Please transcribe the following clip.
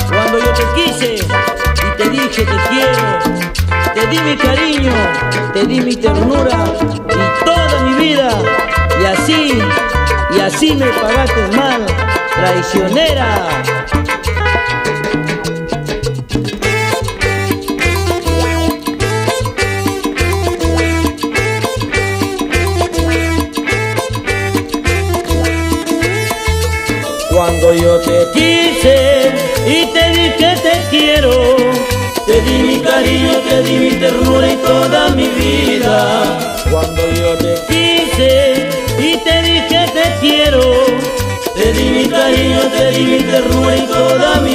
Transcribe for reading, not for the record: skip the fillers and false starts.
Cuando yo te quise y te dije te quiero, te di mi cariño, te di mi ternura y toda mi vida. Y así me pagaste mal, traicionera. Cuando yo te quise y te dije te quiero, te di mi cariño, te di mi ternura y toda mi vida. Cuando yo te quise y te dije te quiero, te di mi cariño, te di mi ternura y toda mi